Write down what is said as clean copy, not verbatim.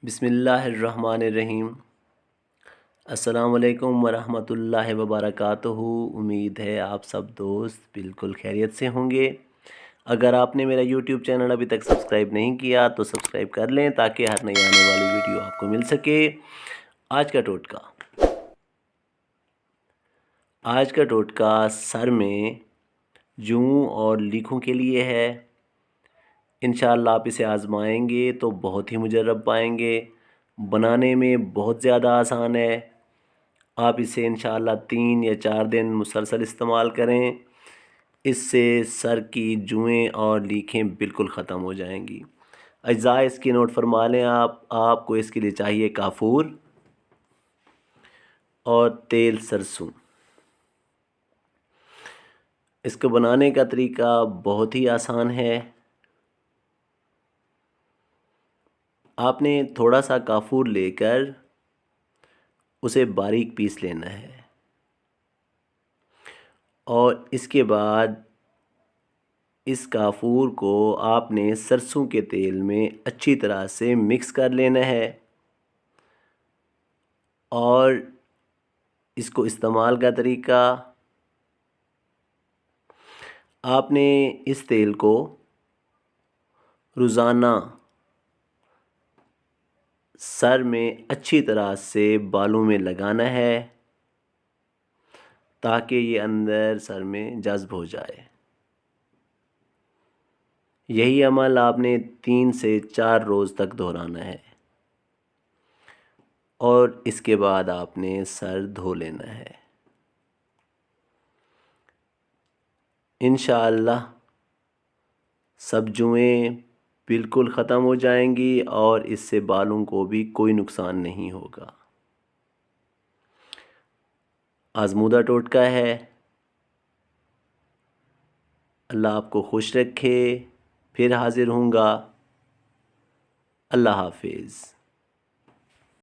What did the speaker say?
बिस्मिल्लाहिर्रहमानिर्रहीम। अस्सलामुअलैकुम वरहमतुल्लाहि वबरकातुहू। उम्मीद है आप सब दोस्त बिल्कुल खैरियत से होंगे। अगर आपने मेरा यूट्यूब चैनल अभी तक सब्सक्राइब नहीं किया तो सब्सक्राइब कर लें ताकि हर नई आने वाली वीडियो आपको मिल सके। आज का टोटका सर में जूं और लीखों के लिए है। इंशाअल्लाह आप इसे आज़माएंगे तो बहुत ही मुजर्रब पाएंगे। बनाने में बहुत ज़्यादा आसान है। आप इसे इंशाअल्लाह 3 या 4 दिन मुसलसल इस्तेमाल करें। इससे सर की जुएँ और लीखें बिल्कुल ख़त्म हो जाएंगी। अज्जा इसकी नोट फरमा लें आपको इसके लिए चाहिए काफूर और तेल सरसों। इसको बनाने का तरीका बहुत ही आसान है। आपने थोड़ा सा काफूर लेकर उसे बारीक पीस लेना है और इसके बाद इस काफूर को आपने सरसों के तेल में अच्छी तरह से मिक्स कर लेना है और इसको इस्तेमाल का तरीका, आपने इस तेल को रोज़ाना सर में अच्छी तरह से बालों में लगाना है ताकि ये अंदर सर में जज़्ब हो जाए। यही अमल आपने 3 से 4 रोज़ तक दोहराना है और इसके बाद आपने सर धो लेना है। इंशाअल्लाह सब जुएँ बिल्कुल ख़त्म हो जाएंगी और इससे बालों को भी कोई नुकसान नहीं होगा। आज़मूदा टोटका है। अल्लाह आपको खुश रखे। फिर हाज़िर होऊंगा। अल्लाह हाफ़िज़।